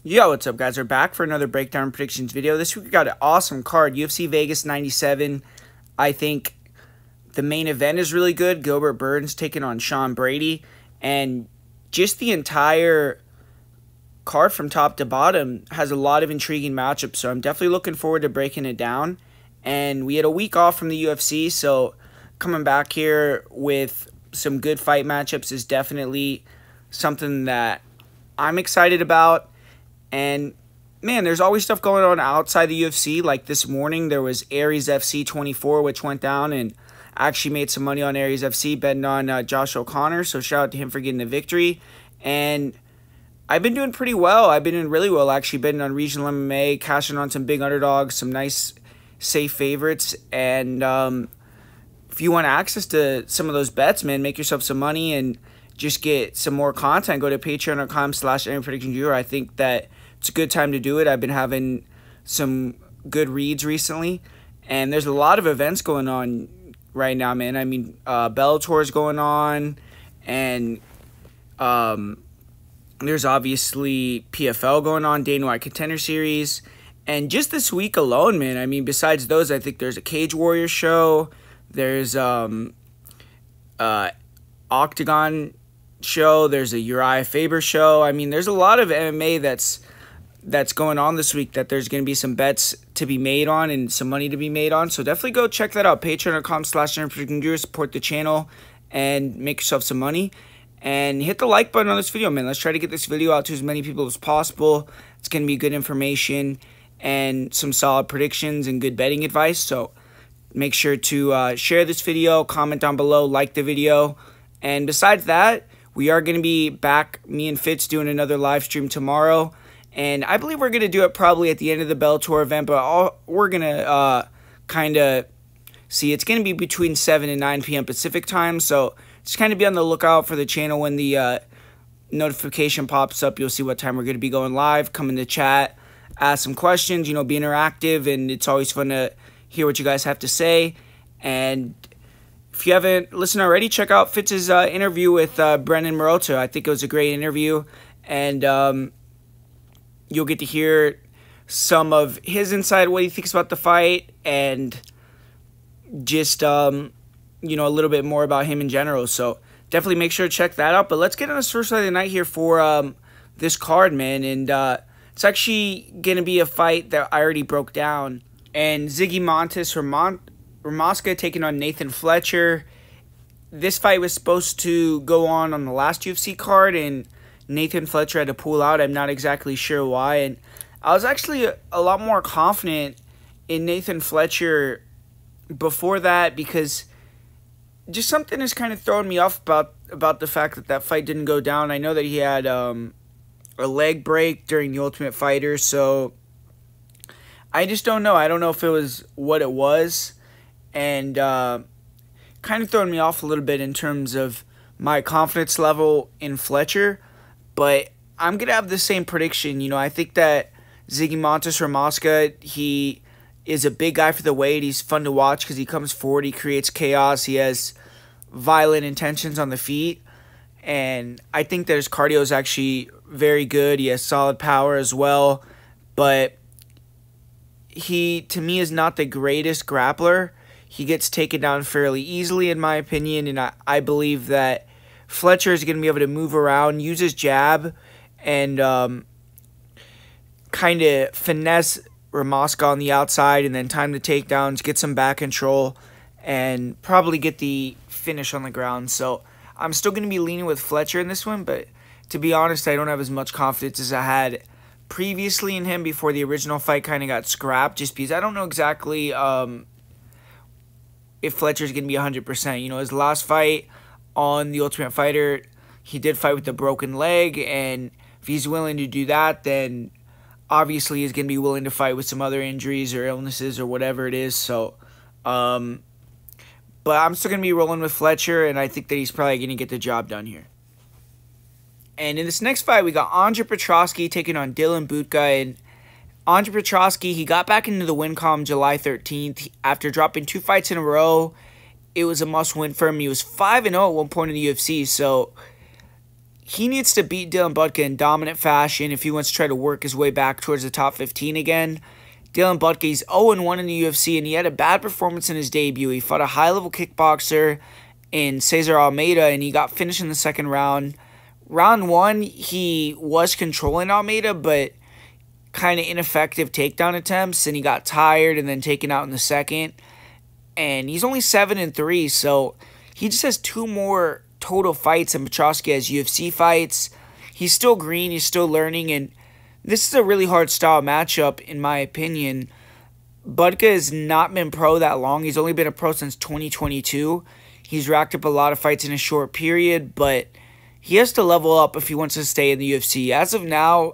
Yo, what's up, guys? We're back for another breakdown predictions video. This week we got an awesome card, UFC Vegas 97. I think the main event is really good. Gilbert Burns taking on Brady, and just the entire card from top to bottom has a lot of intriguing matchups. So I'm definitely looking forward to breaking it down. And we had a week off from the UFC, so coming back here with some good fight matchups is definitely something that I'm excited about. And, man, there's always stuff going on outside the UFC. Like this morning, there was Aries FC 24, which went down, and I actually made some money on Aries FC betting on Josh O'Connor. So shout out to him for getting the victory. And I've been doing pretty well. I've been doing really well, actually, betting on regional MMA, cashing on some big underdogs, some nice, safe favorites. And if you want access to some of those bets, man, make yourself some money and just get some more content. Go to patreon.com/PredictionGuru. I think that it's a good time to do it. I've been having some good reads recently, and there's a lot of events going on right now, man. I mean, Bellator is going on, and there's obviously PFL going on, Dana White Contender Series, and just this week alone, man, I mean, besides those, I think there's a Cage Warrior show, there's Octagon show, there's a Uriah Faber show. I mean, there's a lot of MMA that's going on this week that there's going to be some bets to be made on and some money to be made on. So definitely go check that out. Patreon.com/PredictionGuru. Support the channel and make yourself some money. And hit the like button on this video, man. Let's try to get this video out to as many people as possible. It's going to be good information and some solid predictions and good betting advice. So make sure to share this video, comment down below, like the video. And besides that, we are going to be back, me and Fitz, doing another live stream tomorrow. And I believe we're going to do it probably at the end of the Bellator event, but we're going to kind of see. It's going to be between 7 and 9 p.m. Pacific time, so just kind of be on the lookout for the channel. When the notification pops up, you'll see what time we're going to be going live. Come in the chat, ask some questions, you know, be interactive, and it's always fun to hear what you guys have to say. And if you haven't listened already, check out Fitz's interview with Brendan Marotta. I think it was a great interview, and you'll get to hear some of his insight, what he thinks about the fight, and just, you know, a little bit more about him in general. So definitely make sure to check that out. But let's get on this first fight of the night here for this card, man. And it's actually going to be a fight that I already broke down. And Ziggy Montes Ramoska taking on Nathan Fletcher. This fight was supposed to go on the last UFC card, and Nathan Fletcher had to pull out. I'm not exactly sure why. And I was actually a lot more confident in Nathan Fletcher before that, because just something has kind of thrown me off about the fact that that fight didn't go down. I know that he had a leg break during the Ultimate Fighter, so I just don't know. I don't know if it was what it was, and kind of thrown me off a little bit in terms of my confidence level in Fletcher. But I'm going to have the same prediction. You know, I think that Ziggy Montes Ramoska, he is a big guy for the weight. He's fun to watch because he comes forward, he creates chaos, he has violent intentions on the feet. And I think that his cardio is actually very good. He has solid power as well. But he, to me, is not the greatest grappler. He gets taken down fairly easily, in my opinion. And I believe that Fletcher is going to be able to move around, use his jab, and kind of finesse Ramoska on the outside, and then time the takedowns, get some back control, and probably get the finish on the ground. So I'm still going to be leaning with Fletcher in this one, but to be honest, I don't have as much confidence as I had previously in him before the original fight kind of got scrapped, just because I don't know exactly if Fletcher's going to be 100%. You know, his last fight on the Ultimate Fighter, he did fight with a broken leg, and if he's willing to do that, then obviously he's going to be willing to fight with some other injuries or illnesses or whatever it is. So, but I'm still going to be rolling with Fletcher, and I think that he's probably going to get the job done here. And in this next fight, we got Andra Petroski taking on Dylan Budka. And Andra Petroski, he got back into the win column July 13th after dropping 2 fights in a row. It was a must-win for him. He was 5-0 at one point in the UFC, so he needs to beat Dylan Budka in dominant fashion if he wants to try to work his way back towards the top 15 again. Dylan Budka, he's 0-1 in the UFC, and he had a bad performance in his debut. He fought a high-level kickboxer in Cesar Almeida, and he got finished in the second round. Round 1, he was controlling Almeida, but kind of ineffective takedown attempts, and he got tired and then taken out in the second. And he's only 7-3, so he just has 2 more total fights than Petroski has UFC fights. He's still green, he's still learning, and this is a really hard style matchup, in my opinion. Budka has not been pro that long. He's only been a pro since 2022. He's racked up a lot of fights in a short period, but he has to level up if he wants to stay in the UFC. As of now,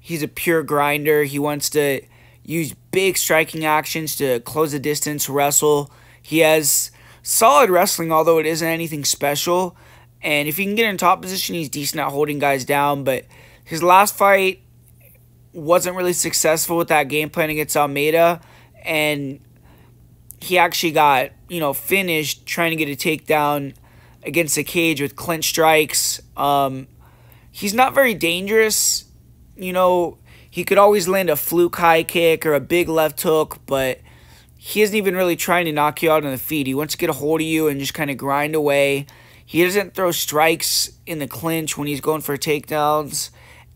he's a pure grinder. He wants to use big striking actions to close the distance, wrestle. He has solid wrestling, although it isn't anything special. And if he can get in top position, he's decent at holding guys down. But his last fight wasn't really successful with that game plan against Almeida. And he actually got, finished trying to get a takedown against the cage with clinch strikes. He's not very dangerous. He could always land a fluke high kick or a big left hook, but he isn't even really trying to knock you out on the feet. He wants to get a hold of you and just kind of grind away. He doesn't throw strikes in the clinch when he's going for takedowns,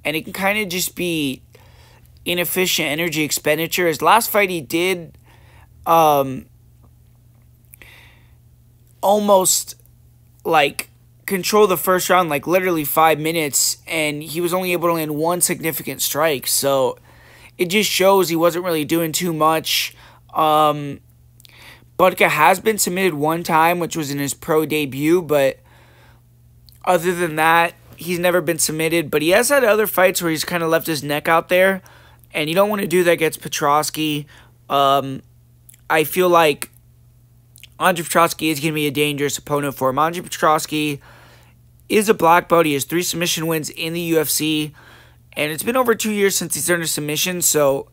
and it can kind of just be inefficient energy expenditure. His last fight he did almost control the first round, literally 5 minutes, and he was only able to land 1 significant strike. So it just shows he wasn't really doing too much. Budka has been submitted 1 time, which was in his pro debut, but other than that, he's never been submitted. But he has had other fights where he's kind of left his neck out there, and you don't want to do that against Petroski. I feel like Andra Petroski is going to be a dangerous opponent for him. Andra Petroski is a black belt. He has 3 submission wins in the UFC, and it's been over 2 years since he's earned a submission, so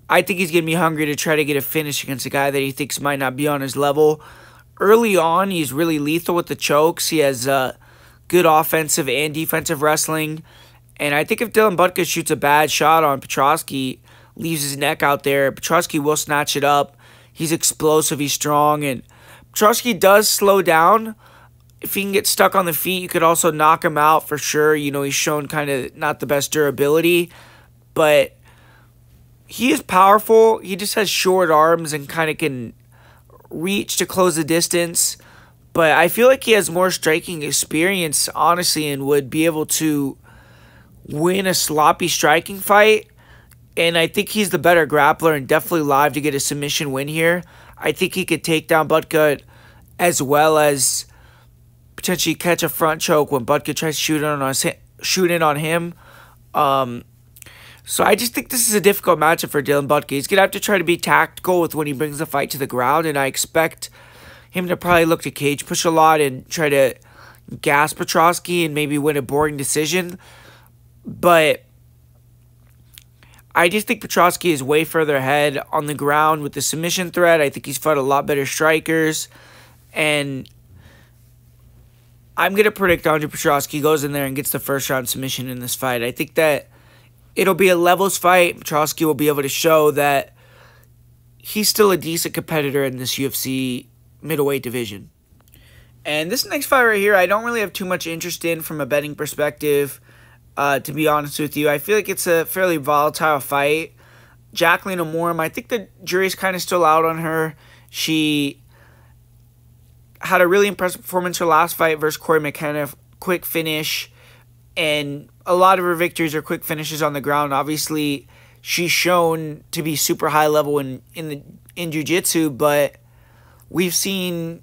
I think he's going to be hungry to try to get a finish against a guy that he thinks might not be on his level. Early on, he's really lethal with the chokes. He has good offensive and defensive wrestling, and I think if Dylan Budka shoots a bad shot on Petroski, leaves his neck out there, Petroski will snatch it up. He's explosive, he's strong, and Petroski does slow down. If he can get stuck on the feet, you could also knock him out for sure. He's shown kind of not the best durability, but he is powerful. He just has short arms and kind of can reach to close the distance. But I feel like he has more striking experience, honestly, and would be able to win a sloppy striking fight. And I think he's the better grappler and definitely live to get a submission win here. I think he could take down Budka as well as potentially catch a front choke when Budka tries to shoot in on him. So I just think this is a difficult matchup for Dylan Budka. He's going to have to try to be tactical with when he brings the fight to the ground, and I expect him to probably look to cage push a lot and try to gas Petroski and maybe win a boring decision. But I just think Petroski is way further ahead on the ground with the submission threat. I think he's fought a lot better strikers. And I'm going to predict Andra Petroski goes in there and gets the first round submission in this fight. I think that it'll be a levels fight. Petroski will be able to show that he's still a decent competitor in this UFC middleweight division. And this next fight right here, I don't really have too much interest in from a betting perspective. To be honest with you, I feel like it's a fairly volatile fight. Jacqueline Morm, I think the jury's kind of still out on her. She had a really impressive performance her last fight versus Corey McKenna, quick finish, and a lot of her victories are quick finishes on the ground. Obviously, she's shown to be super high level in jiu-jitsu, but we've seen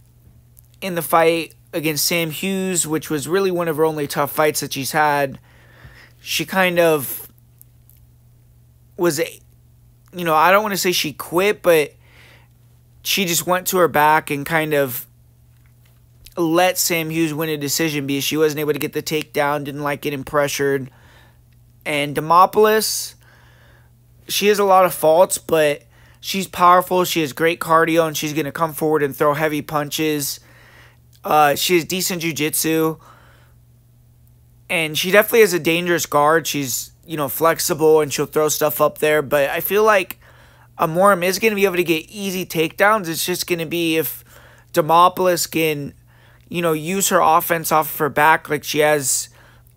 in the fight against Sam Hughes, which was really one of her only tough fights that she's had, she kind of was, I don't want to say she quit, but she just went to her back and kind of let Sam Hughes win a decision because she wasn't able to get the takedown, didn't like getting pressured. And Demopolis, she has a lot of faults, but she's powerful. She has great cardio, and she's going to come forward and throw heavy punches. She has decent jiu-jitsu. And she definitely is a dangerous guard. She's, flexible and she'll throw stuff up there. But I feel like Morm is going to be able to get easy takedowns. It's just going to be if Demopolis can, use her offense off of her back like she has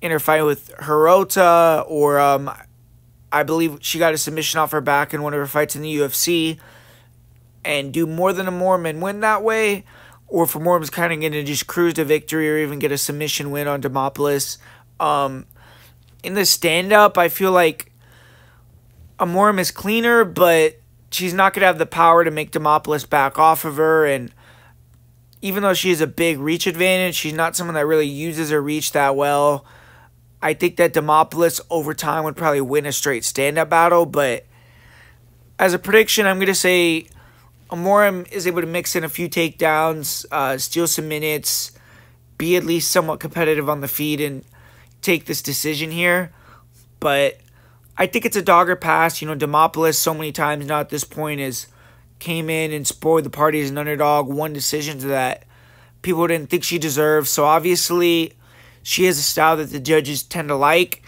in her fight with Hirota, or I believe she got a submission off her back in one of her fights in the UFC, and do more than a Morm and win that way, or if Morm's kind of going to just cruise to victory or even get a submission win on Demopolis. In the stand-up, I feel like Morm is cleaner, but she's not going to have the power to make Demopolis back off of her, and even though she has a big reach advantage, she's not someone that really uses her reach that well. I think that Demopolis over time would probably win a straight stand-up battle, but as a prediction, I'm going to say Morm is able to mix in a few takedowns, steal some minutes, be at least somewhat competitive on the feet, and take this decision here. But I think it's a dogger pass. Demopolis so many times now at this point has came in and spoiled the party as an underdog, won decisions that people didn't think she deserved. So obviously she has a style that the judges tend to like,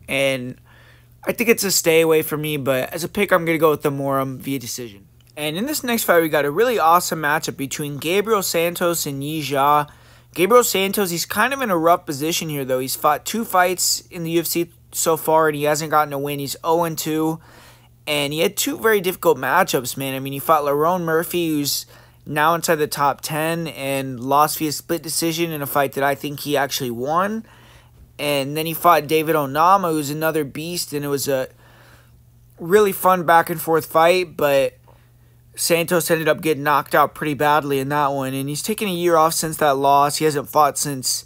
and I think it's a stay away for me. But as a pick, I'm going to go with the Morm via decision. And in this next fight, we got a really awesome matchup between Gabriel Santos and Yi Jia. Gabriel Santos, he's kind of in a rough position here, though. He's fought 2 fights in the UFC so far, and he hasn't gotten a win. He's 0-2, and he had 2 very difficult matchups, man. I mean, he fought Lerone Murphy, who's now inside the top 10, and lost via split decision in a fight that I think he actually won. And then he fought David Onama, who's another beast, and it was a really fun back-and-forth fight, but Santos ended up getting knocked out pretty badly in that one, and he's taken a year off since that loss. He hasn't fought since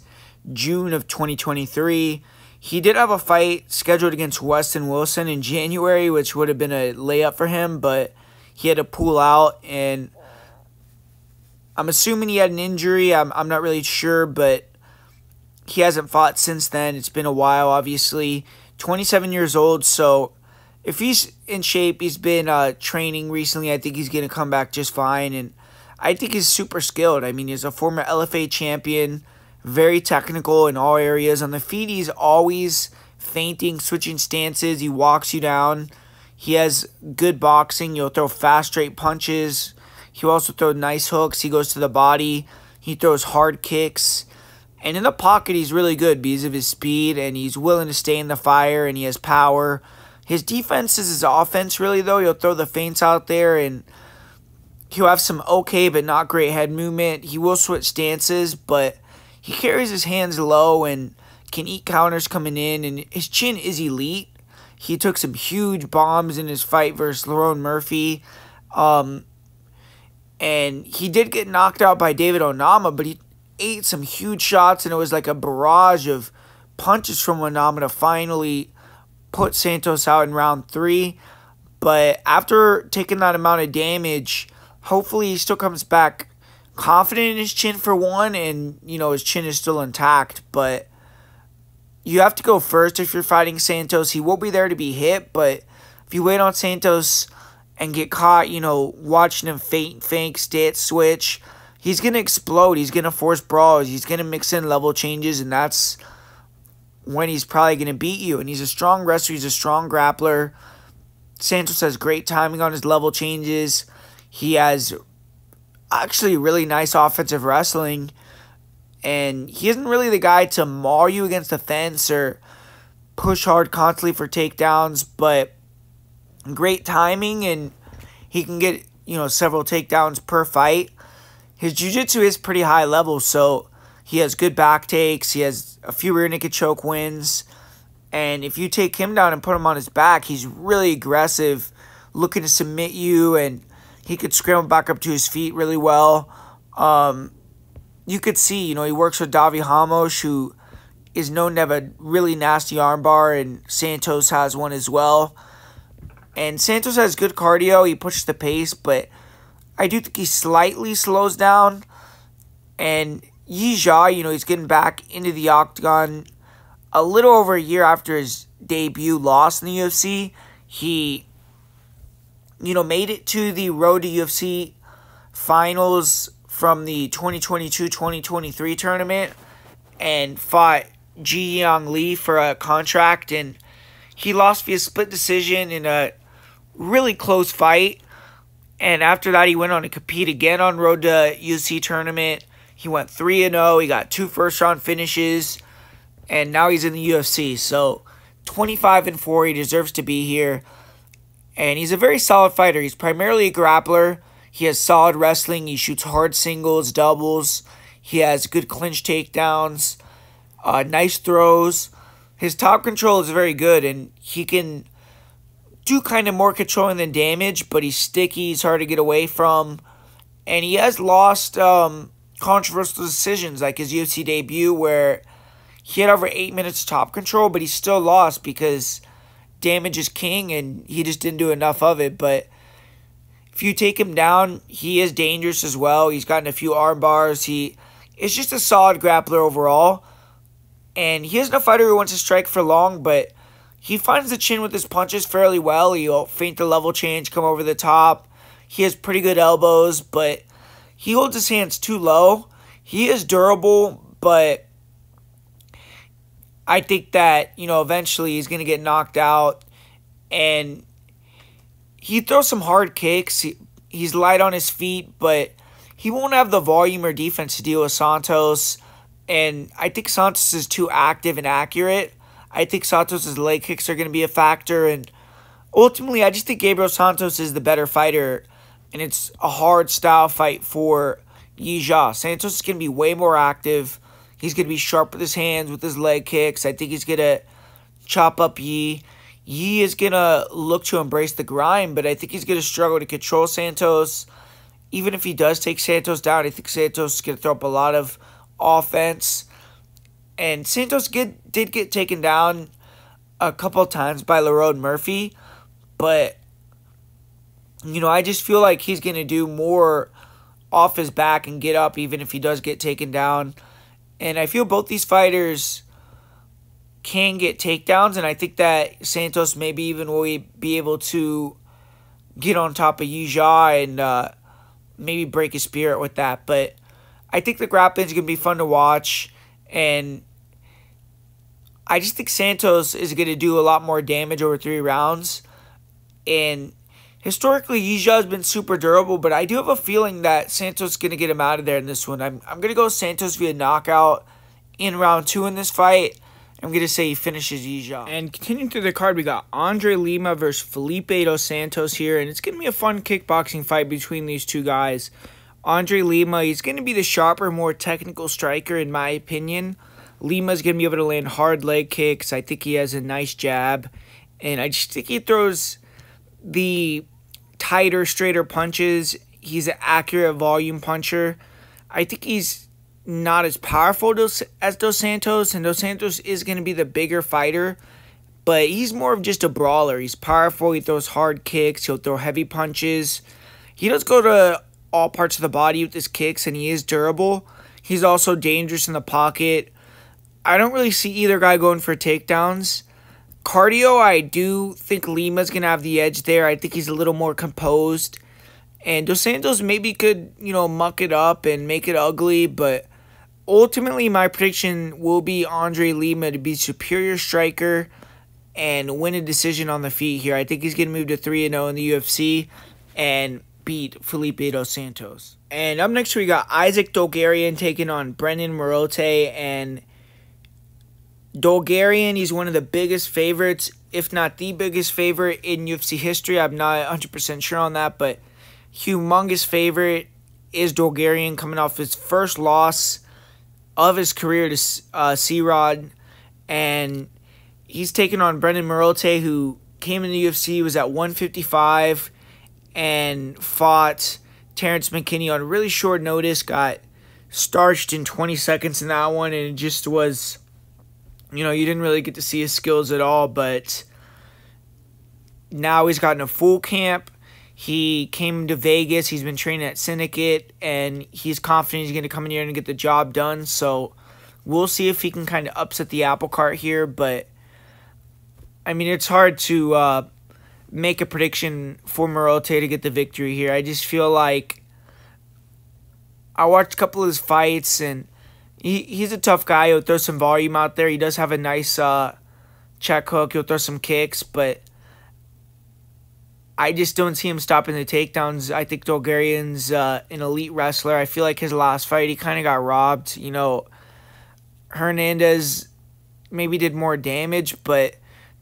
June of 2023. He did have a fight scheduled against Weston Wilson in January, which would have been a layup for him, but he had to pull out, and I'm assuming he had an injury. I'm not really sure, but he hasn't fought since then. It's been a while, obviously. 27 years old, so if he's in shape, he's been training recently, I think he's going to come back just fine. And I think he's super skilled. I mean, he's a former LFA champion, very technical in all areas. On the feet, he's always feinting, switching stances. He walks you down. He has good boxing. He'll throw fast, straight punches. He'll also throw nice hooks. He goes to the body. He throws hard kicks. And in the pocket, he's really good because of his speed, and he's willing to stay in the fire, and he has power. His defense is his offense, really, though. He'll throw the feints out there, and he'll have some okay but not great head movement. He will switch stances, but he carries his hands low and can eat counters coming in, and his chin is elite. He took some huge bombs in his fight versus Lerone Murphy, and he did get knocked out by David Onama, but he ate some huge shots, and it was like a barrage of punches from Onama to finally put Santos out in round 3. But after taking that amount of damage, hopefully he still comes back confident in his chin for one, and his chin is still intact. But you have to go first if you're fighting Santos. He will be there to be hit, but if you wait on Santos and get caught, watching him feint, stance, switch, he's going to explode. He's going to force brawls. He's going to mix in level changes, and that's when he's probably going to beat you. And he's a strong wrestler. He's a strong grappler. Santos has great timing on his level changes. He has actually really nice offensive wrestling. And he isn't really the guy to maul you against the fence or push hard constantly for takedowns, but great timing, and he can get, several takedowns per fight. His jiu-jitsu is pretty high level, so he has good back takes. He has a few rear naked choke wins. And if you take him down and put him on his back, he's really aggressive, looking to submit you, and he could scramble back up to his feet really well. You could see, he works with Davi Ramos, who is known to have a really nasty armbar, and Santos has one as well. And Santos has good cardio. He pushes the pace, but I do think he slightly slows down. And Yi Jia, he's getting back into the octagon a little over a year after his debut loss in the UFC. He, made it to the Road to UFC finals from the 2022-2023 tournament and fought Ji Young Lee for a contract, and he lost via split decision in a really close fight. And after that, he went on to compete again on road to UFC tournament. He went 3-0. He got 2 first-round finishes, and now he's in the UFC. So 25-4, he deserves to be here. And he's a very solid fighter. He's primarily a grappler. He has solid wrestling. He shoots hard singles, doubles. He has good clinch takedowns, nice throws. His top control is very good, and he can do kind of more controlling than damage, but he's sticky. He's hard to get away from. And he has lost controversial decisions, like his UFC debut, where he had over 8 minutes of top control, but he still lost because damage is king, and he just didn't do enough of it. But if you take him down, he is dangerous as well. He's gotten a few arm bars. He is just a solid grappler overall. And he isn't a fighter who wants to strike for long, but he finds the chin with his punches fairly well. He'll feint the level change, come over the top. He has pretty good elbows, but he holds his hands too low. He is durable, but I think that, eventually he's going to get knocked out. And he throws some hard kicks. He's light on his feet, but he won't have the volume or defense to deal with Santos. And I think Santos is too active and accurate. I think Santos' leg kicks are going to be a factor. And ultimately, I just think Gabriel Santos is the better fighter. And it's a hard style fight for Yijia. Santos is going to be way more active. He's going to be sharp with his hands, with his leg kicks. I think he's going to chop up Yi. Yi is going to look to embrace the grind, but I think he's going to struggle to control Santos. Even if he does take Santos down, I think Santos is going to throw up a lot of offense. And Santos did get taken down a couple of times by Lerone Murphy, but I just feel like he's going to do more off his back and get up even if he does get taken down. And I feel both these fighters can get takedowns, and I think that Santos maybe even will be able to get on top of Yijia and maybe break his spirit with that. But I think the grappling is going to be fun to watch, and I just think Santos is going to do a lot more damage over 3 rounds. And historically, Yijia has been super durable, but I do have a feeling that Santos is going to get him out of there in this one. I'm going to go Santos via knockout in round 2 in this fight. I'm going to say he finishes Yijia. And continuing through the card, we got Lima versus Felipe dos Santos here, and it's going to be a fun kickboxing fight between these two guys. Lima, he's going to be the sharper, more technical striker in my opinion. Lima's going to be able to land hard leg kicks. I think he has a nice jab, and I just think he throws the tighter, straighter punches. He's an accurate volume puncher. I think he's not as powerful as Dos Santos, and Dos Santos is going to be the bigger fighter, but he's more of just a brawler. He's powerful. He throws hard kicks. He'll throw heavy punches. He does go to all parts of the body with his kicks, and he is durable. He's also dangerous in the pocket. I don't really see either guy going for takedowns. Cardio, I do think Lima's going to have the edge there. I think he's a little more composed. And Dos Santos maybe could, muck it up and make it ugly. But ultimately, my prediction will be Lima to be superior striker and win a decision on the feet here. I think he's going to move to 3-0 in the UFC and beat Felipe dos Santos. And up next, we got Isaac Dulgarian taking on Brendan Morote. And Dulgarian, he's one of the biggest favorites, if not the biggest favorite in UFC history. I'm not 100% sure on that, but humongous favorite is Dulgarian, coming off his first loss of his career to C-Rod. And he's taking on Brendan Morote, who came in the UFC, was at 155, and fought Terrence McKinney on really short notice, got starched in 20 seconds in that one, and it just was, you didn't really get to see his skills at all. But now he's gotten a full camp. He came to Vegas. He's been training at Syndicate, and he's confident he's going to come in here and get the job done. So we'll see if he can kind of upset the apple cart here. But, it's hard to make a prediction for Morote to get the victory here. I just feel like I watched a couple of his fights, and he's a tough guy. He'll throw some volume out there. He does have a nice check hook. He'll throw some kicks, but I just don't see him stopping the takedowns. I think Dulgarian's an elite wrestler. I feel like his last fight, he kind of got robbed. You know, Hernandez maybe did more damage, but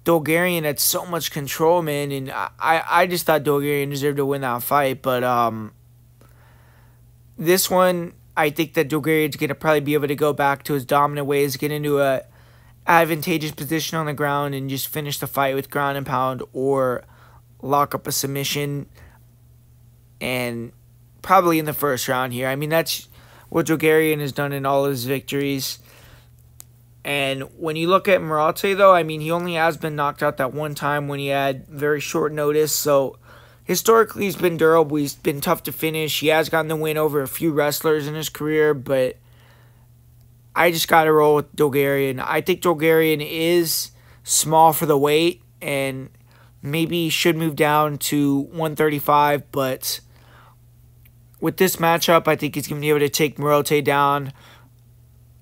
Dulgarian had so much control, man, and I just thought Dulgarian deserved to win that fight. But this one, I think that Dulgarian's going to probably be able to go back to his dominant ways, get into a advantageous position on the ground, and just finish the fight with ground and pound or lock up a submission, and probably in the first round here. I mean, that's what Dulgarian has done in all his victories. And when you look at Morate, though, I mean, he only has been knocked out that one time when he had very short notice. So historically, he's been durable. He's been tough to finish. He has gotten the win over a few wrestlers in his career, but I just got to roll with Dulgarian. I think Dulgarian is small for the weight, and maybe should move down to 135, but with this matchup, I think he's going to be able to take Morate down,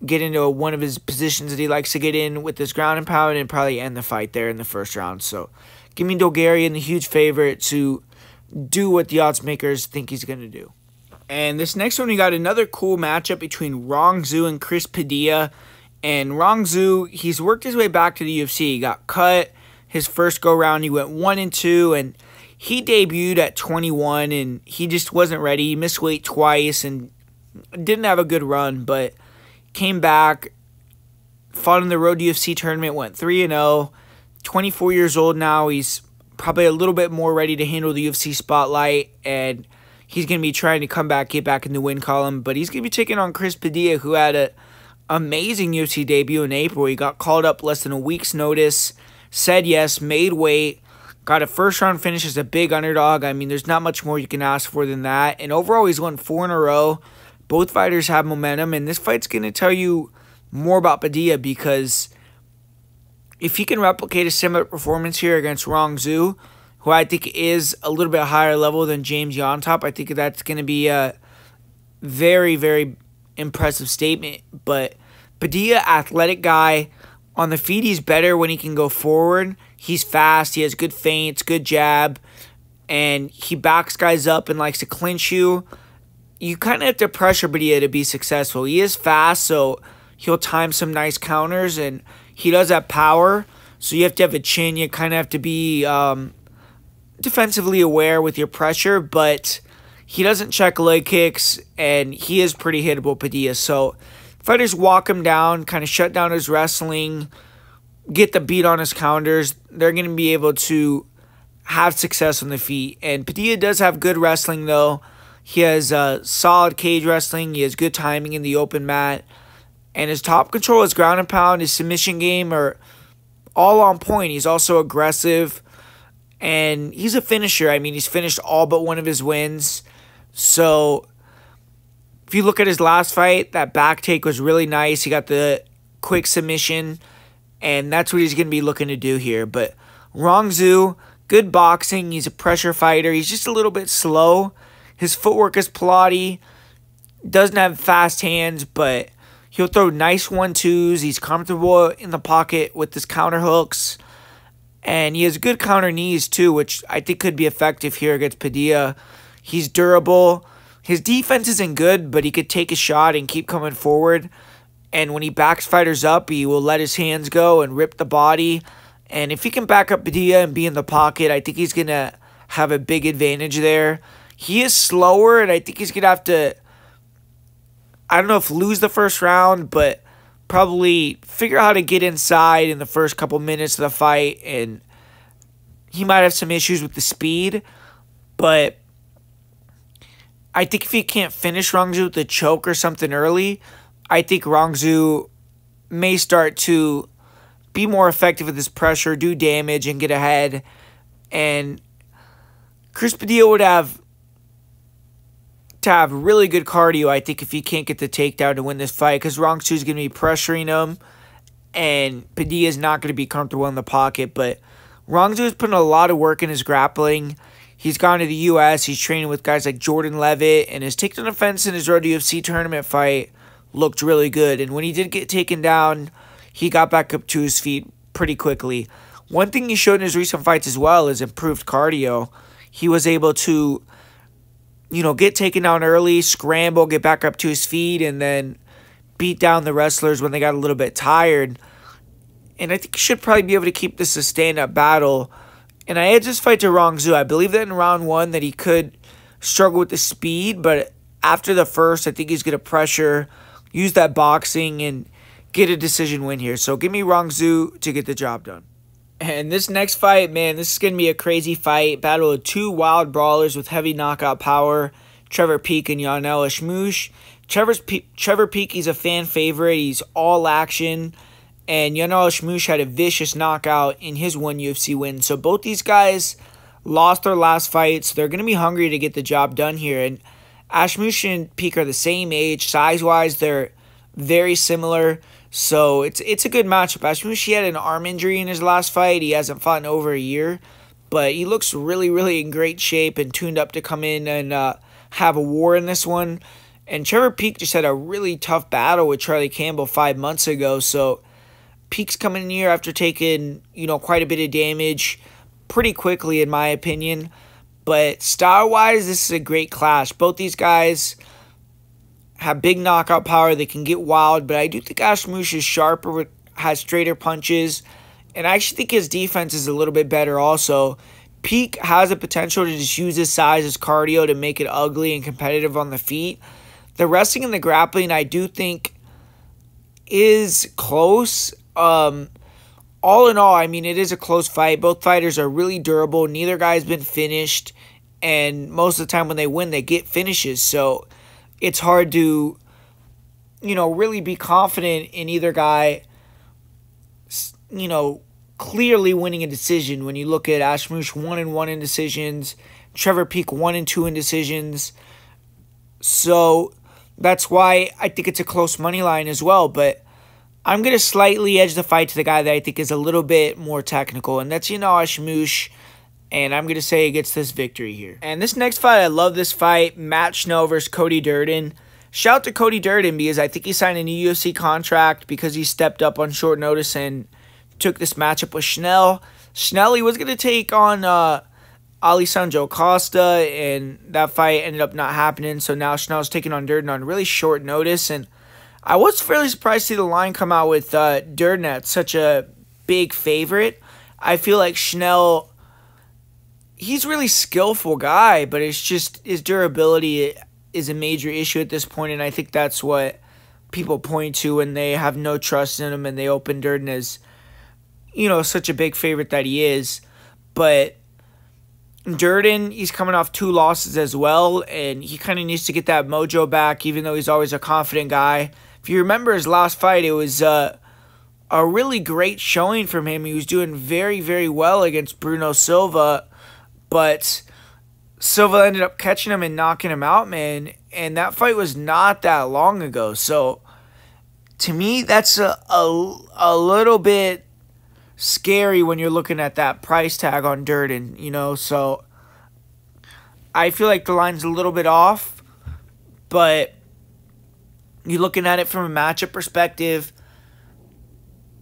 get into one of his positions that he likes to get in with this ground and pound, and probably end the fight there in the first round. So give me Dulgarian, the huge favorite, to do what the odds makers think he's going to do. And this next one, we got another cool matchup between Rong Zhu and Chris Padilla. And Rong Zhu, he's worked his way back to the UFC. He got cut his first go-round. He went 1-2, and he debuted at 21, and he just wasn't ready. He missed weight twice and didn't have a good run, but came back, fought in the Road UFC tournament, went 3-0, 24 years old now. He's probably a little bit more ready to handle the UFC spotlight, and he's going to be trying to come back, get back in the win column, but he's going to be taking on Chris Padilla, who had an amazing UFC debut in April. He got called up less than a week's notice, said yes, made weight, got a first-round finish as a big underdog. I mean, there's not much more you can ask for than that. And overall, he's won 4 in a row. Both fighters have momentum, and this fight's going to tell you more about Padilla, because if he can replicate a similar performance here against Rong Zhu, who I think is a little bit higher level than James Yontop, I think that's going to be a very, very impressive statement. But Padilla, athletic guy. On the feet, he's better when he can go forward. He's fast. He has good feints, good jab, and he backs guys up and likes to clinch you. You kind of have to pressure Padilla to be successful. He is fast, so he'll time some nice counters, and he does have power, so you have to have a chin. You kind of have to be defensively aware with your pressure, but he doesn't check leg kicks, and he is pretty hittable, Padilla. So fighters walk him down, kind of shut down his wrestling, get the beat on his counters. They're going to be able to have success on the feet. And Padilla does have good wrestling, though. He has solid cage wrestling. He has good timing in the open mat. And his top control, his ground and pound, his submission game are all on point. He's also aggressive. And he's a finisher. I mean, he's finished all but one of his wins. So if you look at his last fight, that back take was really nice. He got the quick submission, and that's what he's going to be looking to do here. But Rong Zhu, good boxing. He's a pressure fighter. He's just a little bit slow. His footwork is plotty. Doesn't have fast hands, but he'll throw nice 1-2s. He's comfortable in the pocket with his counter hooks. And he has good counter knees, too, which I think could be effective here against Padilla. He's durable. His defense isn't good, but he could take a shot and keep coming forward. And when he backs fighters up, he will let his hands go and rip the body. And if he can back up Padilla and be in the pocket, I think he's going to have a big advantage there. He is slower, and I think he's going to have to, I don't know if lose the first round, but probably figure out how to get inside in the first couple minutes of the fight. And he might have some issues with the speed, but I think if he can't finish Rong Zhu with a choke or something early, I think Rong Zhu may start to be more effective with his pressure, do damage, and get ahead. And Chris Padilla would have to have really good cardio, I think, if he can't get the takedown to win this fight, because Rong Zhu is going to be pressuring him, and Padilla is not going to be comfortable in the pocket. But Rong Zhu is putting a lot of work in his grappling. He's gone to the U.S. He's training with guys like Jordan Levitt, and has taken offense in his Road UFC tournament fight looked really good. And when he did get taken down, he got back up to his feet pretty quickly. One thing he showed in his recent fights as well is improved cardio. He was able to, get taken down early, scramble, get back up to his feet, and then beat down the wrestlers when they got a little bit tired. And I think he should probably be able to keep this a stand-up battle. And I edged this fight to Rongzhu. I believe that in round 1 that he could struggle with the speed, but after the first, I think he's going to pressure, use that boxing, and get a decision win here. So give me Rongzhu to get the job done. And this next fight, man, this is going to be a crazy fight. Battle of two wild brawlers with heavy knockout power, Trevor Peek and Yanel Ashmouche. Trevor Peek, he's a fan favorite. He's all action. And Yanel Ashmouche had a vicious knockout in his one UFC win. So both these guys lost their last fights. They're going to be hungry to get the job done here. And Ashmouche and Peek are the same age. Size-wise, they're very similar. So it's a good matchup. Ashmouche, he had an arm injury in his last fight. He hasn't fought in over a year. But he looks really, really in great shape and tuned up to come in and have a war in this one. And Trevor Peek just had a really tough battle with Charlie Campbell 5 months ago. So Peek's coming in here after taking, quite a bit of damage pretty quickly, in my opinion. But style-wise, this is a great clash. Both these guys have big knockout power. They can get wild. But I do think Ashmouche is sharper, has straighter punches. And I actually think his defense is a little bit better also. Peek has the potential to just use his size, his cardio to make it ugly and competitive on the feet. The wrestling and the grappling, I do think, is close. All in all, I mean, it is a close fight. Both fighters are really durable. Neither guy's been finished. And most of the time when they win, they get finishes. So it's hard to, really be confident in either guy, clearly winning a decision. When you look at Ashmouche 1-1 in decisions, Trevor Peek 1-2 in decisions. So that's why I think it's a close money line as well. But I'm going to slightly edge the fight to the guy that I think is a little bit more technical, and that's Ashmouche, and I'm going to say he gets this victory here. And this next fight, I love this fight, Matt Schnell versus Cody Durden. Shout out to Cody Durden because I think he signed a new UFC contract because he stepped up on short notice and took this matchup with Schnell. Schnell, he was going to take on Alessandro Costa, and that fight ended up not happening, so now Schnell's taking on Durden on really short notice, and I was fairly surprised to see the line come out with Durden at such a big favorite. I feel like Schnell, he's a really skillful guy, but it's just his durability is a major issue at this point, and I think that's what people point to when they have no trust in him and they open Durden as, such a big favorite that he is. But Durden, he's coming off 2 losses as well, and he kind of needs to get that mojo back, even though he's always a confident guy. If you remember his last fight, it was a really great showing from him. He was doing very, very well against Bruno Silva, but Silva ended up catching him and knocking him out, man, and that fight was not that long ago. So, to me, that's a little bit scary when you're looking at that price tag on Durden, so I feel like the line's a little bit off, but you're looking at it from a matchup perspective.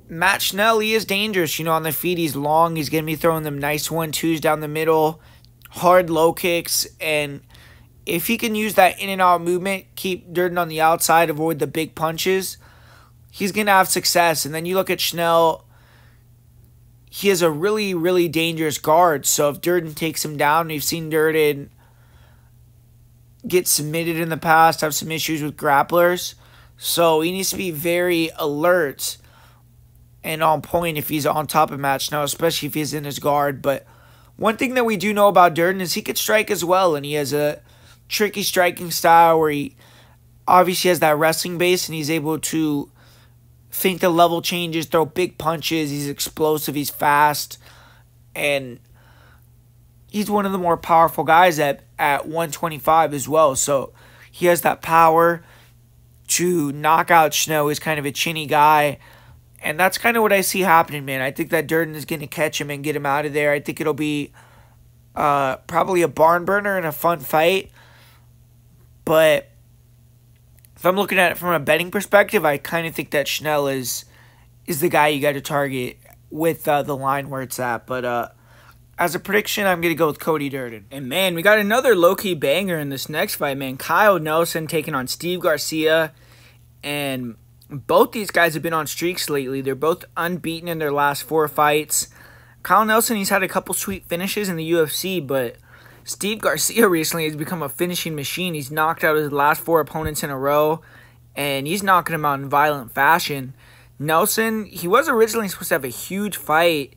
Matt Schnell, he is dangerous. On the feet, he's long. He's going to be throwing them nice 1-2s down the middle, hard low kicks. And if he can use that in and out movement, keep Durden on the outside, avoid the big punches, he's going to have success. And then you look at Schnell, he has a really, really dangerous guard. So if Durden takes him down, we've seen Durden get submitted in the past, have some issues with grapplers. So he needs to be very alert and on point if he's on top of Matt Schnell, especially if he's in his guard. But one thing that we do know about Durden is he could strike as well, and he has a tricky striking style where he obviously has that wrestling base, and he's able to feint the level changes, throw big punches. He's explosive, he's fast, and he's one of the more powerful guys at 125 as well. So he has that power to knock out Schnell. He's kind of a chinny guy. And that's kind of what I see happening, man. I think that Durden is going to catch him and get him out of there. I think it'll be probably a barn burner and a fun fight. But if I'm looking at it from a betting perspective, I kind of think that Schnell is the guy you got to target with the line where it's at. But as a prediction, I'm going to go with Cody Durden. And man, we got another low-key banger in this next fight, man. Kyle Nelson taking on Steve Garcia. And both these guys have been on streaks lately. They're both unbeaten in their last 4 fights. Kyle Nelson, he's had a couple sweet finishes in the UFC, but Steve Garcia recently has become a finishing machine. He's knocked out his last 4 opponents in a row, and he's knocking them out in violent fashion. Nelson, he was originally supposed to have a huge fight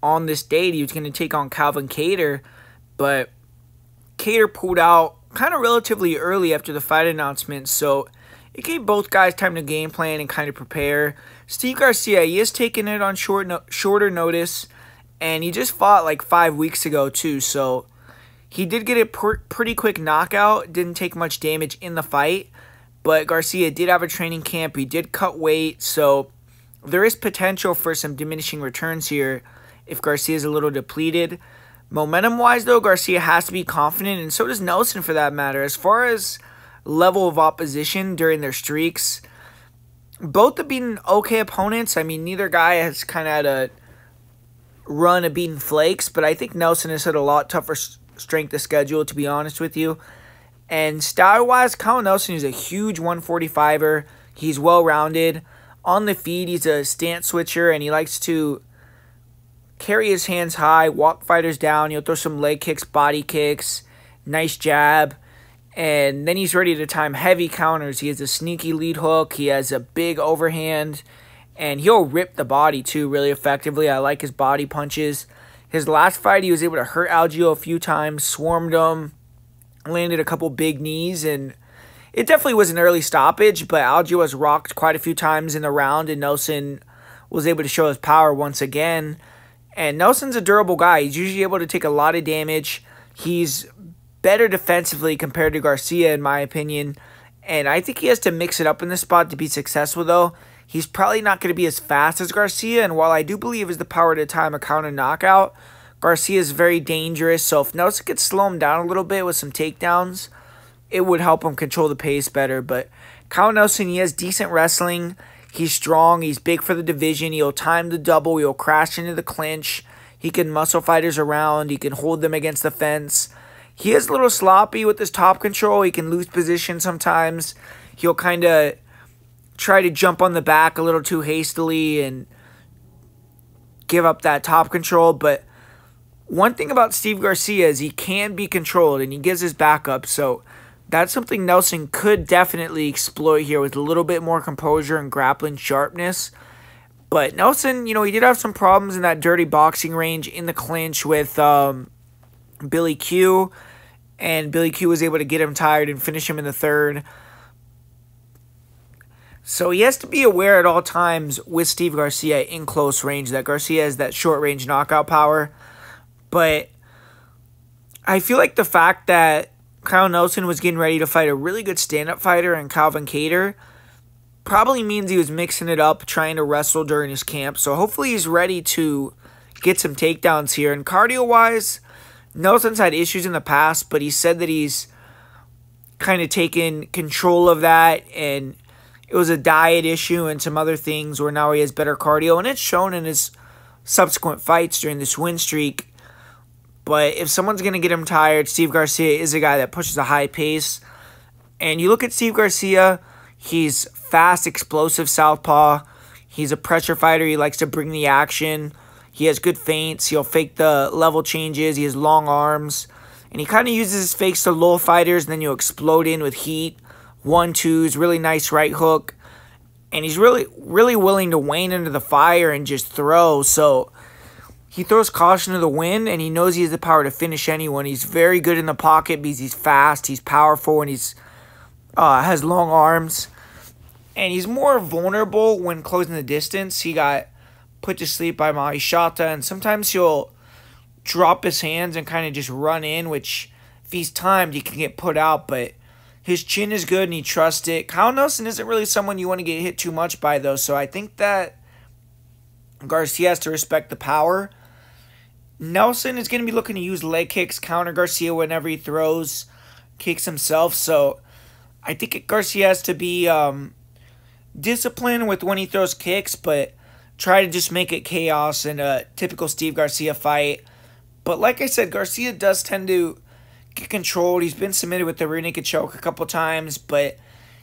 on this date. He was going to take on Calvin Kattar, but Kattar pulled out kind of relatively early after the fight announcement, so it gave both guys time to game plan and kind of prepare. Steve Garcia, he is taking it on shorter notice, and he just fought like 5 weeks ago too, so he did get a pretty quick knockout. Didn't take much damage in the fight, but Garcia did have a training camp. He did cut weight, so there is potential for some diminishing returns here if Garcia is a little depleted. Momentum-wise, though, Garcia has to be confident, and so does Nelson for that matter. As far as level of opposition during their streaks, both have been okay opponents. I mean, neither guy has kind of had a run of beating flakes, but I think Nelson has had a lot tougher strength of schedule, to be honest with you. And style-wise, Kyle Nelson is a huge 145er. He's well-rounded. On the feet, he's a stance switcher, and he likes to carry his hands high, walk fighters down. He'll throw some leg kicks, body kicks, nice jab. And then he's ready to time heavy counters. He has a sneaky lead hook. He has a big overhand. And he'll rip the body, too, really effectively. I like his body punches. His last fight, he was able to hurt Algio a few times, swarmed him, landed a couple big knees, and it definitely was an early stoppage, but Algio was rocked quite a few times in the round, and Nelson was able to show his power once again. And Nelson's a durable guy. He's usually able to take a lot of damage. He's better defensively compared to Garcia, in my opinion, and I think he has to mix it up in this spot to be successful, though. He's probably not going to be as fast as Garcia, and while I do believe he has the power to time a counter knockout, Garcia is very dangerous, so if Nelson could slow him down a little bit with some takedowns, it would help him control the pace better. But Kyle Nelson, he has decent wrestling. He's strong. He's big for the division. He'll time the double. He'll crash into the clinch. He can muscle fighters around. He can hold them against the fence. He is a little sloppy with his top control. He can lose position sometimes. He'll kind of try to jump on the back a little too hastily and give up that top control. But one thing about Steve Garcia is he can be controlled and he gives his back up. So that's something Nelson could definitely exploit here with a little bit more composure and grappling sharpness. But Nelson, you know, he did have some problems in that dirty boxing range in the clinch with Billy Q. And Billy Q was able to get him tired and finish him in the third. So he has to be aware at all times with Steve Garcia in close range that Garcia has that short-range knockout power. But I feel like the fact that Kyle Nelson was getting ready to fight a really good stand-up fighter in Calvin Kattar probably means he was mixing it up, trying to wrestle during his camp. So hopefully he's ready to get some takedowns here. And cardio-wise, Nelson's had issues in the past, but he said that he's kind of taken control of that, and it was a diet issue and some other things where now he has better cardio, and it's shown in his subsequent fights during this win streak. But if someone's going to get him tired, Steve Garcia is a guy that pushes a high pace. And you look at Steve Garcia, he's fast, explosive southpaw. He's a pressure fighter. He likes to bring the action. He has good feints. He'll fake the level changes. He has long arms. And he kind of uses his fakes to lull fighters, and then he'll explode in with heat. 1-2s, really nice right hook. And he's really willing to wane into the fire and just throw. So he throws caution to the wind, and he knows he has the power to finish anyone. He's very good in the pocket because he's fast, he's powerful, and he's has long arms. And he's more vulnerable when closing the distance. He got put to sleep by Mahishata, and sometimes he'll drop his hands and kind of just run in, which if he's timed, he can get put out, but his chin is good and he trusts it. Kyle Nelson isn't really someone you want to get hit too much by, though, so I think that Garcia has to respect the power. Nelson is going to be looking to use leg kicks, counter Garcia whenever he throws kicks himself, so I think Garcia has to be disciplined with when he throws kicks, but try to just make it chaos in a typical Steve Garcia fight. But like I said, Garcia does tend to get controlled. He's been submitted with the rear naked choke a couple times, but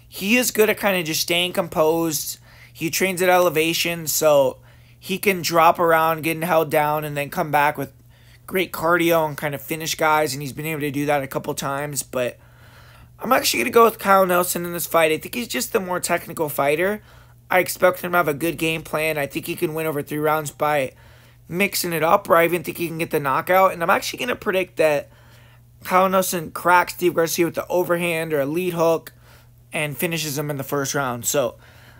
he is good at kind of just staying composed. He trains at elevation, so he can drop around, getting held down, and then come back with great cardio and kind of finish guys, and he's been able to do that a couple times. But I'm actually going to go with Kyle Nelson in this fight. I think he's just the more technical fighter. I expect him to have a good game plan. I think he can win over 3 rounds by mixing it up, or I even think he can get the knockout. And I'm actually going to predict that Kyle Nelson cracks Steve Garcia with the overhand or a lead hook and finishes him in the first round. So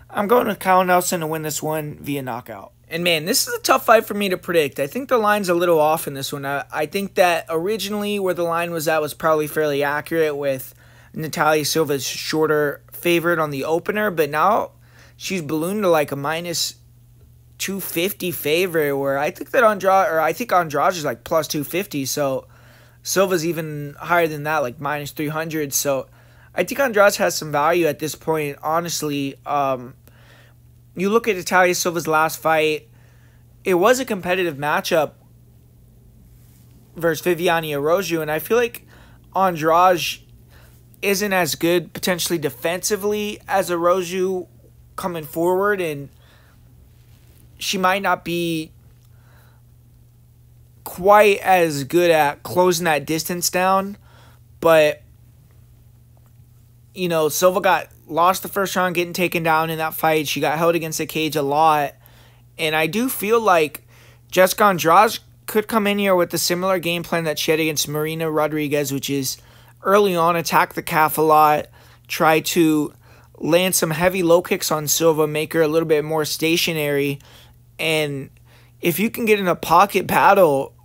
I'm going with Kyle Nelson to win this one via knockout. And man, this is a tough fight for me to predict. I think the line's a little off in this one. I think that originally where the line was at was probably fairly accurate, with Natalia Silva's shorter favorite on the opener, but now she's ballooned to like a minus 250 favorite, where I think that Andrade is like plus 250, so Silva's even higher than that, like minus 300. So I think Andrade has some value at this point, honestly. You look at Natalia Silva's last fight, it was a competitive matchup versus Viviane Araújo, and I feel like Andrade isn't as good potentially defensively as Araújo coming forward, and she might not be quite as good at closing that distance down. But you know, Silva lost the first round getting taken down in that fight. She got held against the cage a lot, and I do feel like Jessica Andrade could come in here with a similar game plan that she had against Marina Rodriguez, which is early on attack the calf a lot, try to land some heavy low kicks on Silva, make her a little bit more stationary. And if you can get in a pocket battle,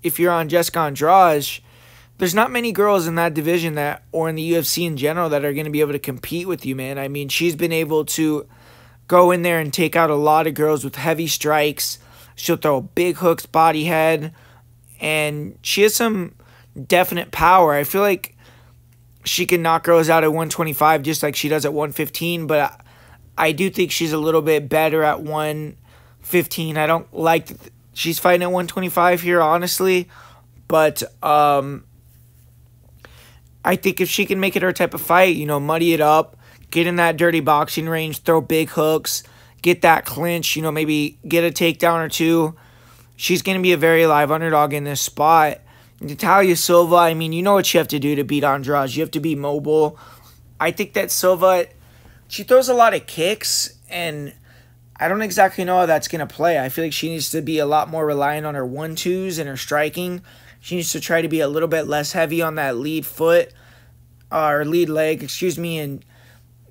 if you're on Jessica Andrade, there's not many girls in that division or in the UFC in general that are going to be able to compete with you, man. I mean, she's been able to go in there and take out a lot of girls with heavy strikes. She'll throw big hooks, body head, and she has some definite power. I feel like she can knock girls out at 125 just like she does at 115, but I do think she's a little bit better at 115. I don't like she's fighting at 125 here, honestly, but I think if she can make it her type of fight, you know, muddy it up, get in that dirty boxing range, throw big hooks, get that clinch, you know, maybe get a takedown or two, she's going to be a very live underdog in this spot. Natalia Silva, I mean, you know what you have to do to beat Andrade. You have to be mobile. I think that Silva, she throws a lot of kicks, and I don't exactly know how that's going to play. I feel like she needs to be a lot more reliant on her 1-2s and her striking. She needs to try to be a little bit less heavy on that lead foot, or lead leg, excuse me, and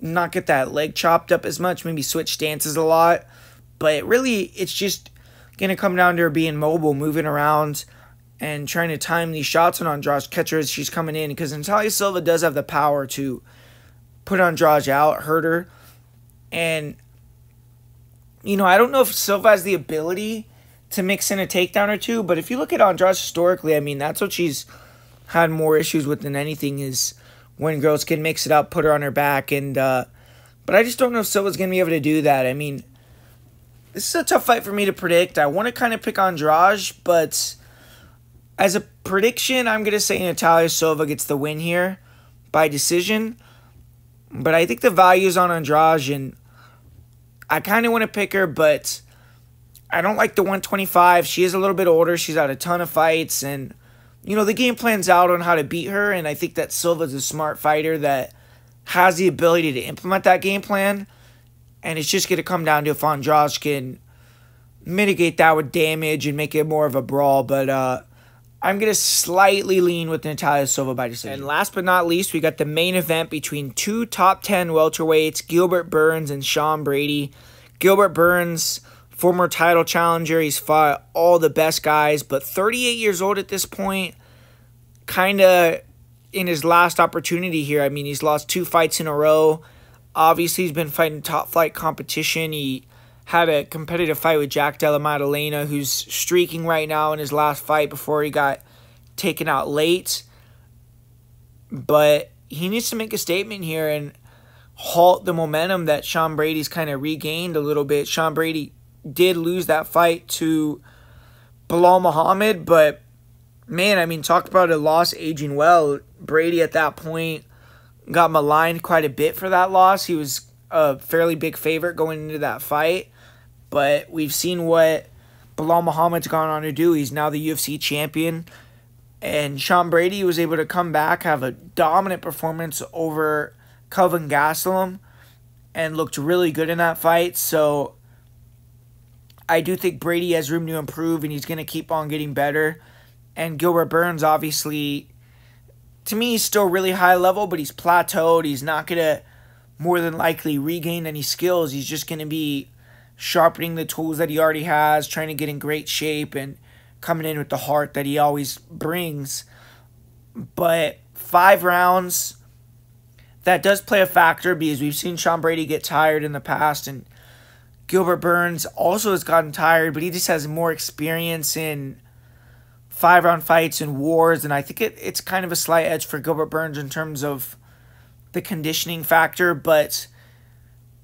not get that leg chopped up as much, maybe switch stances a lot. But really, it's just going to come down to her being mobile, moving around, and trying to time these shots on Andrade, catch her as she's coming in, because Natalia Silva does have the power to put Andrade out, hurt her. And, you know, I don't know if Silva has the ability to mix in a takedown or two, but if you look at Andrade historically, I mean, that's what she's had more issues with than anything, is when girls can mix it up, put her on her back. And but I just don't know if Silva's going to be able to do that. I mean, this is a tough fight for me to predict. I want to kind of pick Andrade, but as a prediction, I'm going to say Natalia Silva gets the win here by decision. But I think the value is on Andrade, and I kind of want to pick her, but I don't like the 125. She is a little bit older. She's had a ton of fights, and, you know, the game plan's out on how to beat her, and I think that Silva's a smart fighter that has the ability to implement that game plan, and it's just going to come down to if Andrade can mitigate that with damage and make it more of a brawl. But I'm going to slightly lean with Natalia Silva by decision. And last but not least, we got the main event between two top 10 welterweights, Gilbert Burns and Sean Brady. Gilbert Burns, former title challenger. He's fought all the best guys, but 38 years old at this point, kind of in his last opportunity here. I mean, he's lost 2 fights in a row. Obviously, he's been fighting top flight competition. He had a competitive fight with Jack Della Maddalena, who's streaking right now in his last fight before he got taken out late. But he needs to make a statement here and halt the momentum that Sean Brady's kind of regained a little bit. Sean Brady did lose that fight to Bilal Muhammad, but man, I mean, talk about a loss aging well. Brady at that point got maligned quite a bit for that loss. He was a fairly big favorite going into that fight, but we've seen what Bilal Muhammad's gone on to do. He's now the UFC champion, and Sean Brady was able to come back, have a dominant performance over Kelvin Gastelum, and looked really good in that fight. So I do think Brady has room to improve, and he's going to keep on getting better. And Gilbert Burns, obviously, to me, he's still really high level, but he's plateaued. He's not going to more than likely regain any skills. He's just going to be sharpening the tools that he already has, trying to get in great shape, and coming in with the heart that he always brings. But 5 rounds, that does play a factor because we've seen Sean Brady get tired in the past, and Gilbert Burns also has gotten tired, but he just has more experience in 5-round fights and wars, and I think it's kind of a slight edge for Gilbert Burns in terms of the conditioning factor. But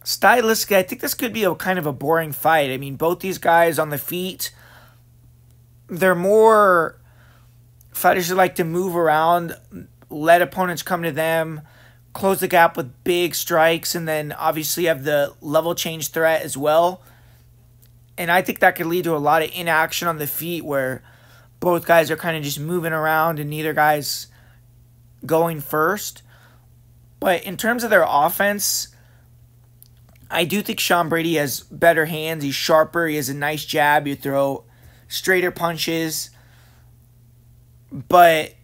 stylistically, I think this could be a kind of a boring fight. I mean, both these guys on the feet, they're more fighters who like to move around, let opponents come to them, close the gap with big strikes, and then obviously have the level change threat as well. And I think that could lead to a lot of inaction on the feet where both guys are kind of just moving around and neither guy's going first. But in terms of their offense, I do think Sean Brady has better hands. He's sharper. He has a nice jab. You throw straighter punches. But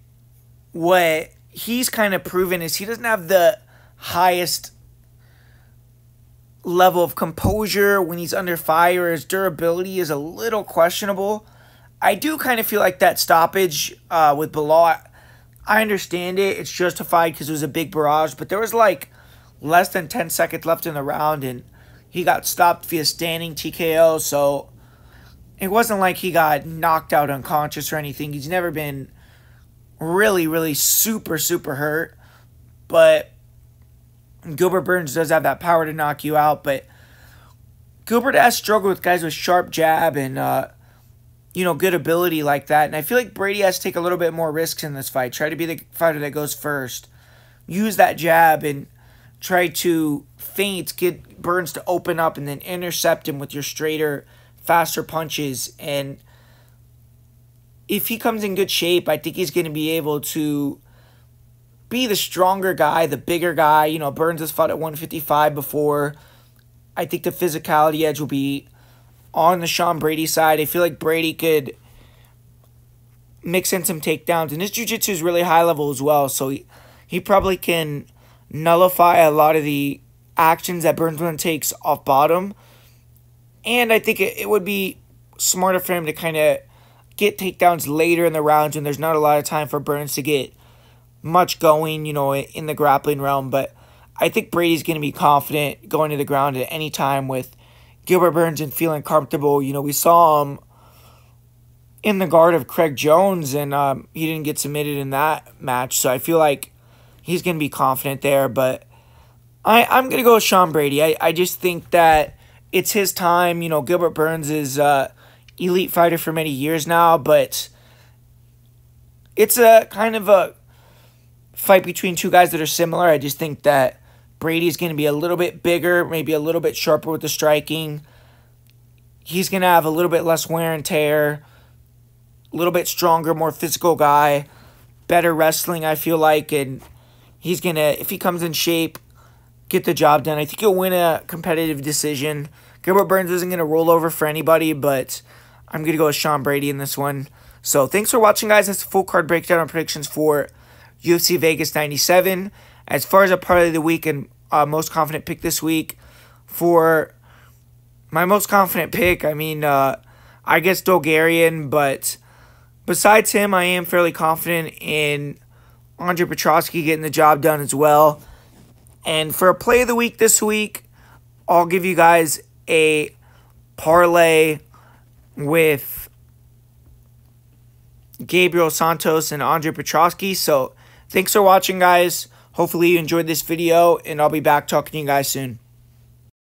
what he's kind of proven is he doesn't have the highest level of composure when he's under fire. His durability is a little questionable. I do kind of feel like that stoppage with Bilal, I understand it. It's justified because it was a big barrage, but there was like less than 10 seconds left in the round, and he got stopped via standing TKO, so it wasn't like he got knocked out unconscious or anything. He's never been really, really super, super hurt, but Gilbert Burns does have that power to knock you out. But Gilbert has struggled with guys with sharp jab and good ability like that. And I feel like Brady has to take a little bit more risks in this fight. Try to be the fighter that goes first. Use that jab and try to feint, get Burns to open up, and then intercept him with your straighter, faster punches. And if he comes in good shape, I think he's going to be able to be the stronger guy, the bigger guy. Burns has fought at 155 before. I think the physicality edge will be on the Sean Brady side. I feel like Brady could mix in some takedowns, and his jiu-jitsu is really high level as well, so he probably can nullify a lot of the actions that Burns takes off bottom. And I think it would be smarter for him to kind of get takedowns later in the rounds when there's not a lot of time for Burns to get much going, in the grappling realm. But I think Brady's going to be confident going to the ground at any time with Gilbert Burns and feeling comfortable. We saw him in the guard of Craig Jones, and he didn't get submitted in that match. So I feel like he's going to be confident there. But I'm going to go with Sean Brady. I just think that it's his time. Gilbert Burns is elite fighter for many years now, but it's a kind of a fight between two guys that are similar. I just think that Brady's going to be a little bit bigger, maybe a little bit sharper with the striking. He's going to have a little bit less wear and tear, a little bit stronger, more physical guy, better wrestling, I feel like, and he's going to, if he comes in shape, get the job done. I think he'll win a competitive decision. Gilbert Burns isn't going to roll over for anybody, but I'm going to go with Sean Brady in this one. So thanks for watching, guys. That's the full card breakdown and predictions for UFC Vegas 97. As far as a parlay of the week and most confident pick this week, for my most confident pick, I guess Dulgarian, but besides him, I am fairly confident in Andra Petroski getting the job done as well. And for a play of the week this week, I'll give you guys a parlay with Gabriel Santos and Andra Petroski. So thanks for watching, guys. Hopefully you enjoyed this video, and I'll be back talking to you guys soon.